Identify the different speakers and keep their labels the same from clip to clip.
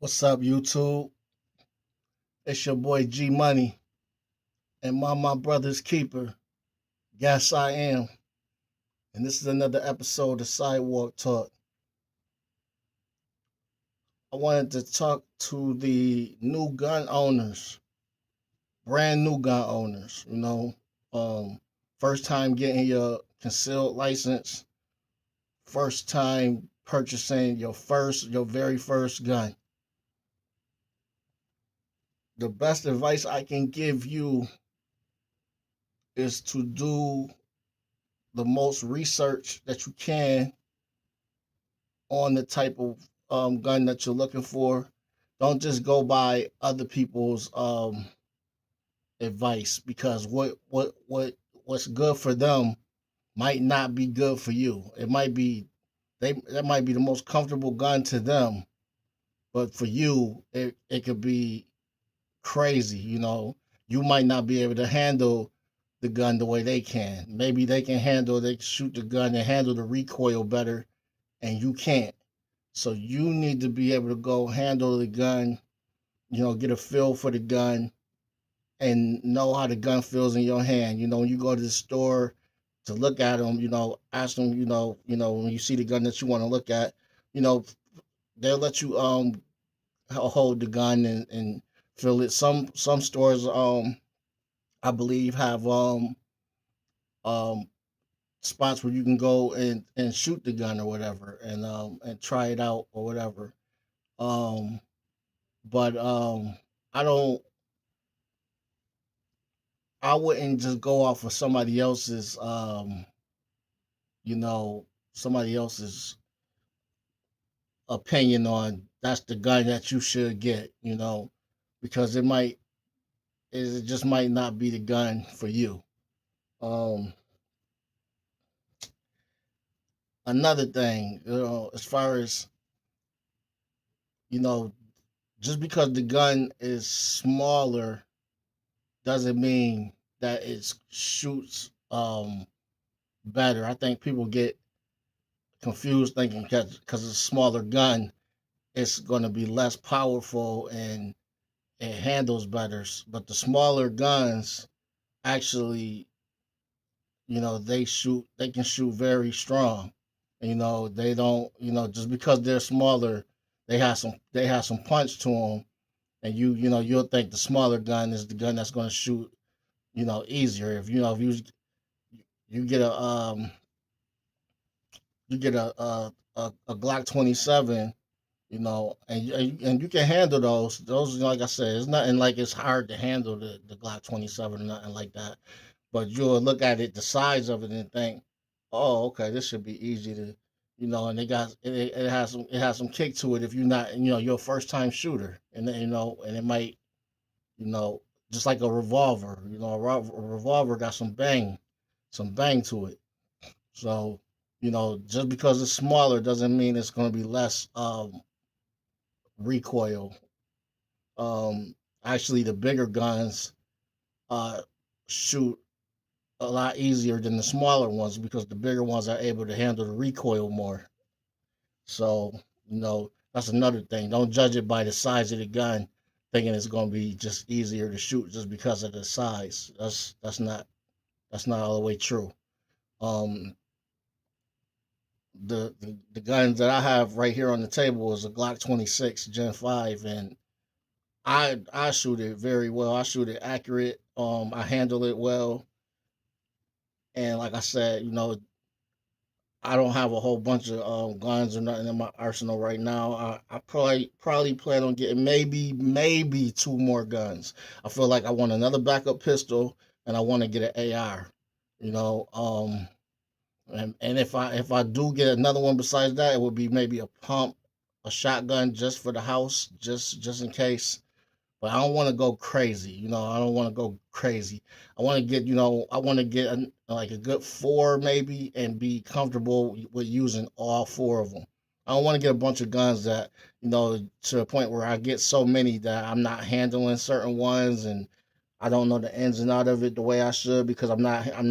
Speaker 1: What's up, YouTube? It's your boy G Money and my brother's keeper. Yes, I am. And this is another episode of Sidewalk Talk. I wanted to talk to the new gun owners, brand new gun owners, um, first time getting your concealed license, first time purchasing your very first gun. The best advice I can give you is to do the most research that you can on the type of gun that you're looking for. Don't just go by other people's advice because what's good for them might not be good for you. It might be that might be the most comfortable gun to them, but for you, it could be crazy. You might not be able to handle the gun the way they can. Maybe they can shoot the gun and handle the recoil better, and you can't. So you need to be able to go handle the gun, get a feel for the gun and know how the gun feels in your hand. When you go to the store to look at them, ask them, when you see the gun that you want to look at, you know, they'll let you hold the gun and feel it. Some stores I believe have um spots where you can go and shoot the gun or whatever and try it out or whatever. Um but I don't I wouldn't just go off of you know somebody else's opinion on that's the gun that you should get, because it just might not be the gun for you. um Another thing, as far as you know just because the gun is smaller doesn't mean that it shoots better. I think people get confused thinking because it's a smaller gun, it's going to be less powerful and it handles better. But the smaller guns actually, they can shoot very strong. They don't, just because they're smaller, they have some punch to them, and you'll think the smaller gun is the gun that's going to shoot, easier. If you get a Glock 27, and you can handle those. Those, like I said, it's nothing like it's hard to handle the Glock 27 or nothing like that. But you'll look at it, the size of it, and think, oh, okay, this should be easy to, and it has some kick to it if you're not, you're a first time shooter, and it might, you know, just like a revolver, a revolver got some bang to it. So, just because it's smaller doesn't mean it's going to be less recoil. Actually, the bigger guns uh, shoot a lot easier than the smaller ones because the bigger ones are able to handle the recoil more. So, that's another thing. Don't judge it by the size of the gun, thinking it's going to be just easier to shoot just because of the size. That's not all the way true. Um, the guns that I have right here on the table is a Glock 26 Gen 5, and I shoot it very well. I shoot it accurate. I handle it well, and like I said, I don't have a whole bunch of guns or nothing in my arsenal right now. I probably plan on getting maybe two more guns. I feel like I want another backup pistol and I want to get an AR. You know, and if I do get another one besides that, it would be maybe a shotgun just for the house, just in case. But I don't want to go crazy. I don't want to go crazy. I want to get like a good four maybe and be comfortable with using all four of them. I don't want to get a bunch of guns that, to a point where I get so many that I'm not handling certain ones and I don't know the ins and out of it the way I should because I'm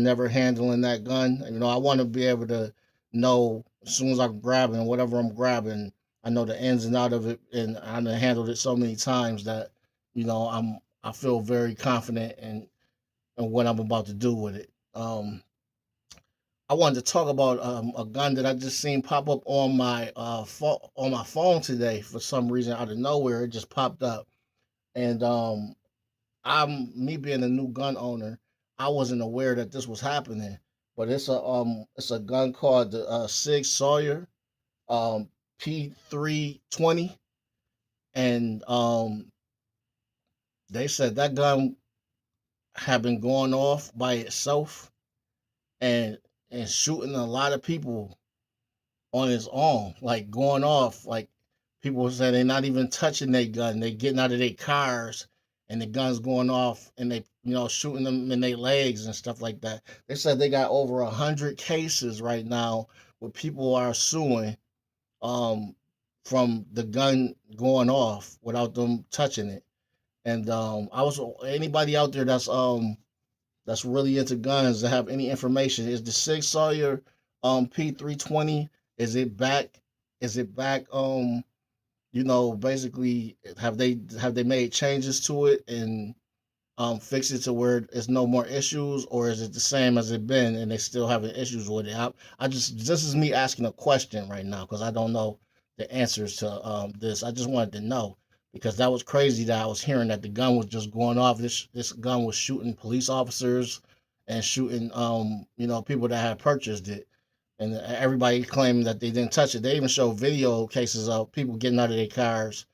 Speaker 1: never handling that gun. I want to be able to know as soon as I'm grabbing whatever I'm grabbing, I know the ins and out of it, and I've handled it so many times that I feel very confident in what I'm about to do with it. I wanted to talk about a gun that I just seen pop up on my on my phone today for some reason out of nowhere. It just popped up, and I'm me being a new gun owner, I wasn't aware that this was happening. But it's a gun called the Sig Sauer um P320, and they said that gun had been going off by itself and shooting a lot of people on its own, like going off. Like people say they're not even touching their gun. They getting out of their cars and the gun's going off and they shooting them in their legs and stuff like that. They said they got over 100 cases right now where people are suing um from the gun going off without them touching it. And I was anybody out there that's really into guns that have any information. Is the Sig Sauer P320, is it back? Is it back? Basically, have they made changes to it and fix it to where it's no more issues, or is it the same as it been and they still having issues with it? I just this is me asking a question right now because I don't know the answers to this. I just wanted to know because that was crazy that I was hearing that the gun was just going off. This gun was shooting police officers and shooting people that had purchased it, and everybody claimed that they didn't touch it. They even showed video cases of people getting out of their cars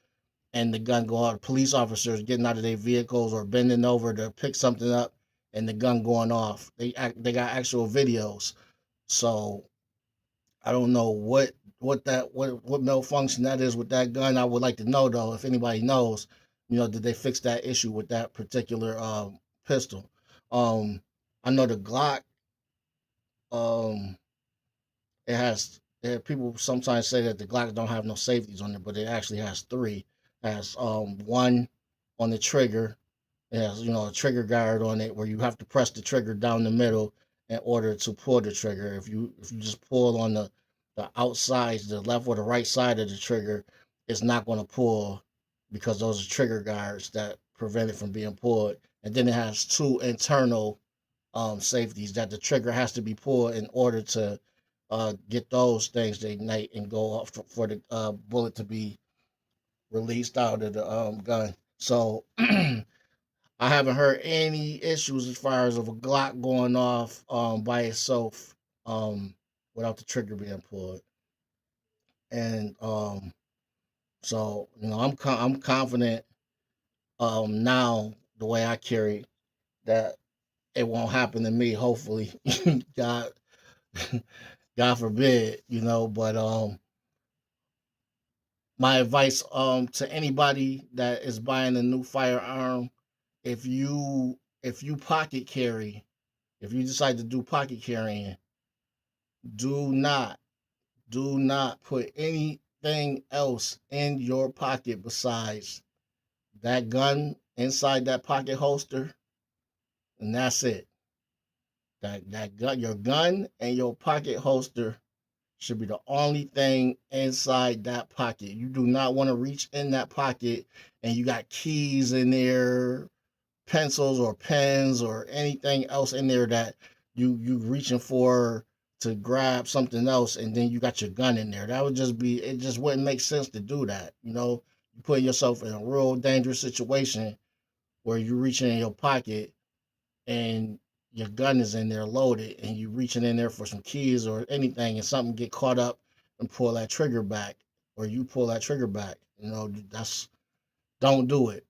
Speaker 1: and the gun go out. Police officers getting out of their vehicles or bending over to pick something up, and the gun going off. They got actual videos. So I don't know what malfunction that is with that gun. I would like to know though if anybody knows. Did they fix that issue with that particular pistol? Um, I know the Glock. Um, it has. People sometimes say that the Glock don't have no safeties on it, but it actually has three. It has one on the trigger. It has a trigger guard on it where you have to press the trigger down the middle in order to pull the trigger. If you just pull on the outside, the left or the right side of the trigger, it's not going to pull because those are trigger guards that prevent it from being pulled. And then it has two internal safeties that the trigger has to be pulled in order to get those things to ignite and go off for the bullet to be released out of the gun. So I haven't heard any issues as far as of a Glock going off by itself um, without the trigger being pulled. And so I'm confident now the way I carry that it won't happen to me. Hopefully, God God forbid, But my advice to anybody that is buying a new firearm, if you pocket carry, if you decide to do pocket carrying, do not do not put anything else in your pocket besides that gun inside that pocket holster, and that's it. That gun, your gun and your pocket holster should be the only thing inside that pocket. You do not want to reach in that pocket and you got keys in there, pencils or pens or anything else in there that you reaching for to grab something else, and then you got your gun in there. That would just be, it just wouldn't make sense to do that. You putting yourself in a real dangerous situation where you're reaching in your pocket and your gun is in there loaded and you reaching in there for some keys or anything and something get caught up and pull that trigger back, or you pull that trigger back. That's don't do it.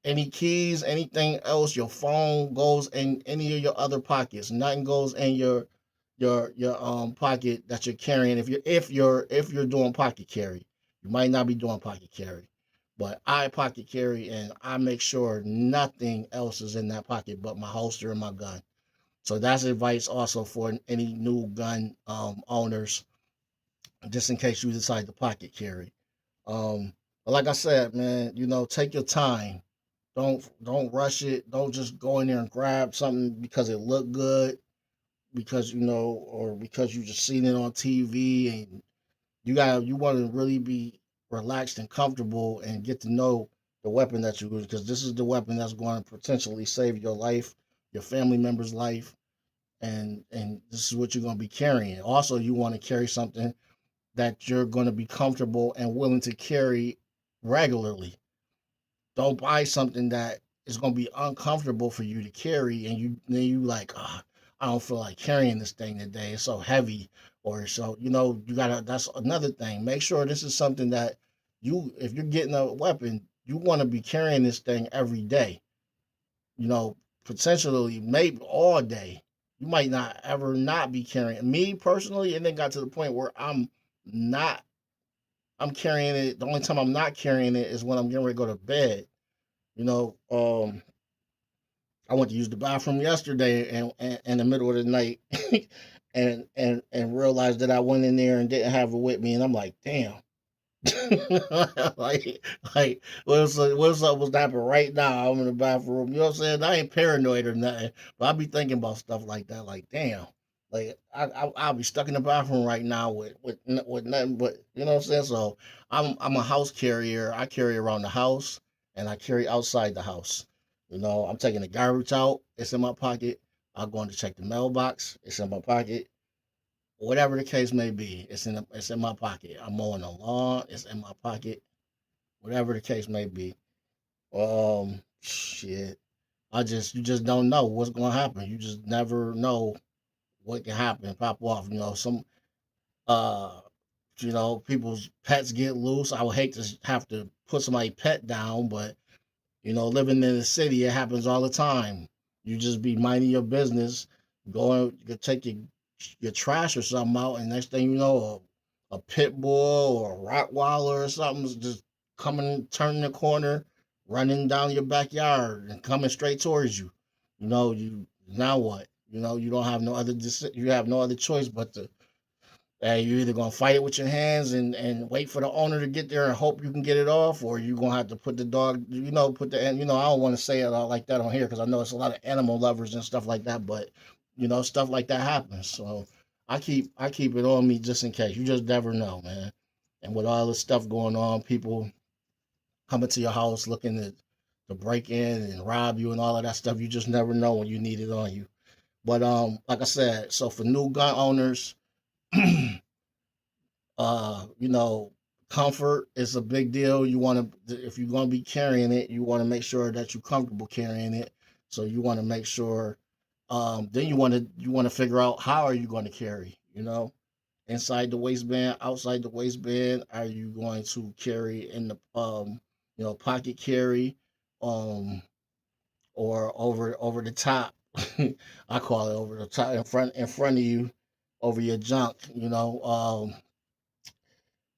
Speaker 1: Any keys, anything else, your phone goes in any of your other pockets. Nothing goes in your pocket that you're carrying. If you're doing pocket carry, you might not be doing pocket carry, but I pocket carry and I make sure nothing else is in that pocket but my holster and my gun. So that's advice also for any new gun owners, just in case you decide to pocket carry. But like I said, man, take your time. Don't rush it. Don't just go in there and grab something because it looked good, because or because you just seen it on TV and You want to really be relaxed and comfortable and get to know the weapon that you're using, because this is the weapon that's going to potentially save your life, your family member's life, and this is what you're going to be carrying. Also, you want to carry something that you're going to be comfortable and willing to carry regularly. Don't buy something that is going to be uncomfortable for you to carry, and you like, I don't feel like carrying this thing today. It's so heavy, or so you gotta. That's another thing. Make sure this is something that if you're getting a weapon, you want to be carrying this thing every day. You know, potentially maybe all day. You might not ever not be carrying. Me personally, and then got to the point where not. I'm carrying it. The only time I'm not carrying it is when I'm getting ready to go to bed. You know, I went to use the bathroom yesterday and in the middle of the night and realized that I went in there and didn't have it with me, and I'm like, damn. like what's up was happening right now? I'm in the bathroom. You know what I'm saying? I ain't paranoid or nothing, but I be thinking about stuff like that. Like, damn. Like I'll be stuck in the bathroom right now with nothing but, you know what I'm saying. So I'm a house carrier. I carry around the house and I carry outside the house. I'm taking the garbage out. It's in my pocket. I'm going to check the mailbox. It's in my pocket. Whatever the case may be, it's in my pocket. I'm mowing the lawn. It's in my pocket. Whatever the case may be. Shit. You just don't know what's gonna happen. You just never know what can happen, pop off. Uh, people's pets get loose. I would hate to have to put somebody's pet down, but living in the city, it happens all the time. You just be minding your business, going, you could take your trash or something out, and next thing you know, a pit bull or a Rottweiler or something's just coming, turning the corner, running down your backyard and coming straight towards you. You now what? You don't have no other you have no other choice but to you're either gonna fight it with your hands and wait for the owner to get there and hope you can get it off, or you're gonna have to put the dog, I don't want to say it all like that on here because I know it's a lot of animal lovers and stuff like that, but stuff like that happens. So I keep it on me just in case. You just never know, man. And with all this stuff going on, people coming to your house looking to break in and rob you and all of that stuff, you just never know when you need it on you. But like I said, so for new gun owners, Uh, you know, comfort is a big deal. If you're going to be carrying it, you want to make sure that you're comfortable carrying it. So you want to make sure. Then you want to figure out how are you going to carry. Inside the waistband, outside the waistband. Are you going to carry in the pocket carry, um, or over the top? I call it over the top in front of you, over your junk.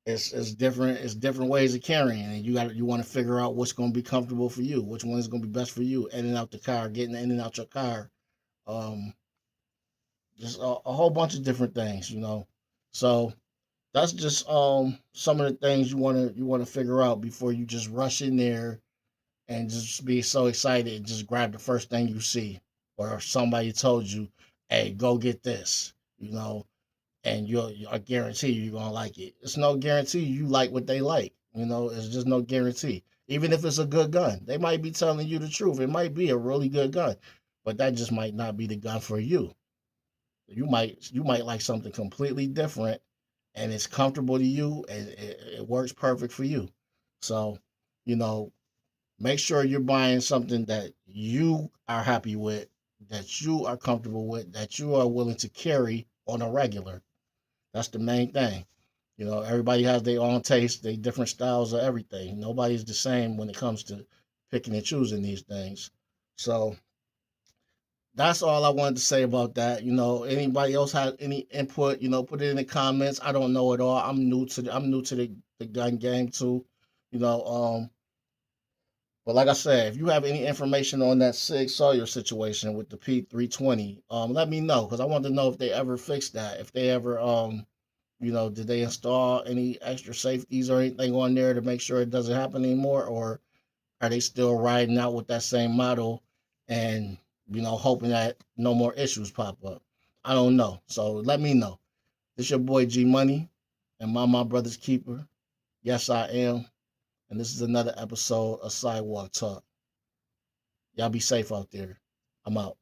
Speaker 1: It's different. It's different ways of carrying, and you want to figure out what's going to be comfortable for you, which one is going to be best for you, in and out the car, getting in and out your car. um just a whole bunch of different things. So that's just some of the things you want to figure out before you just rush in there and just be so excited and just grab the first thing you see, or somebody told you, hey, go get this. you know and I guarantee you're gonna like it. It's no guarantee you like what they like. It's just no guarantee. Even if it's a good gun, they might be telling you the truth. It might be a really good gun, but that just might not be the gun for you. You might like something completely different, and it's comfortable to you, and it works perfect for you. So, you know, make sure you're buying something that you are happy with, that you are comfortable with, that you are willing to carry on a regular. That's the main thing. Everybody has their own taste, their different styles of everything. Nobody's the same when it comes to picking and choosing these things. So that's all I wanted to say about that. Anybody else had any input, put it in the comments. I don't know it all. I'm new to the gun game too. You know, but like I said, if you have any information on that Sig Sawyer situation with the P320, let me know, because I want to know if they ever fixed that. If they ever did they install any extra safeties or anything on there to make sure it doesn't happen anymore? Or are they still riding out with that same model and, hoping that no more issues pop up? I don't know. So let me know. This your boy G Money, Am I my brother's keeper? Yes, I am. And this is another episode of Sidewalk Talk. Y'all be safe out there. I'm out.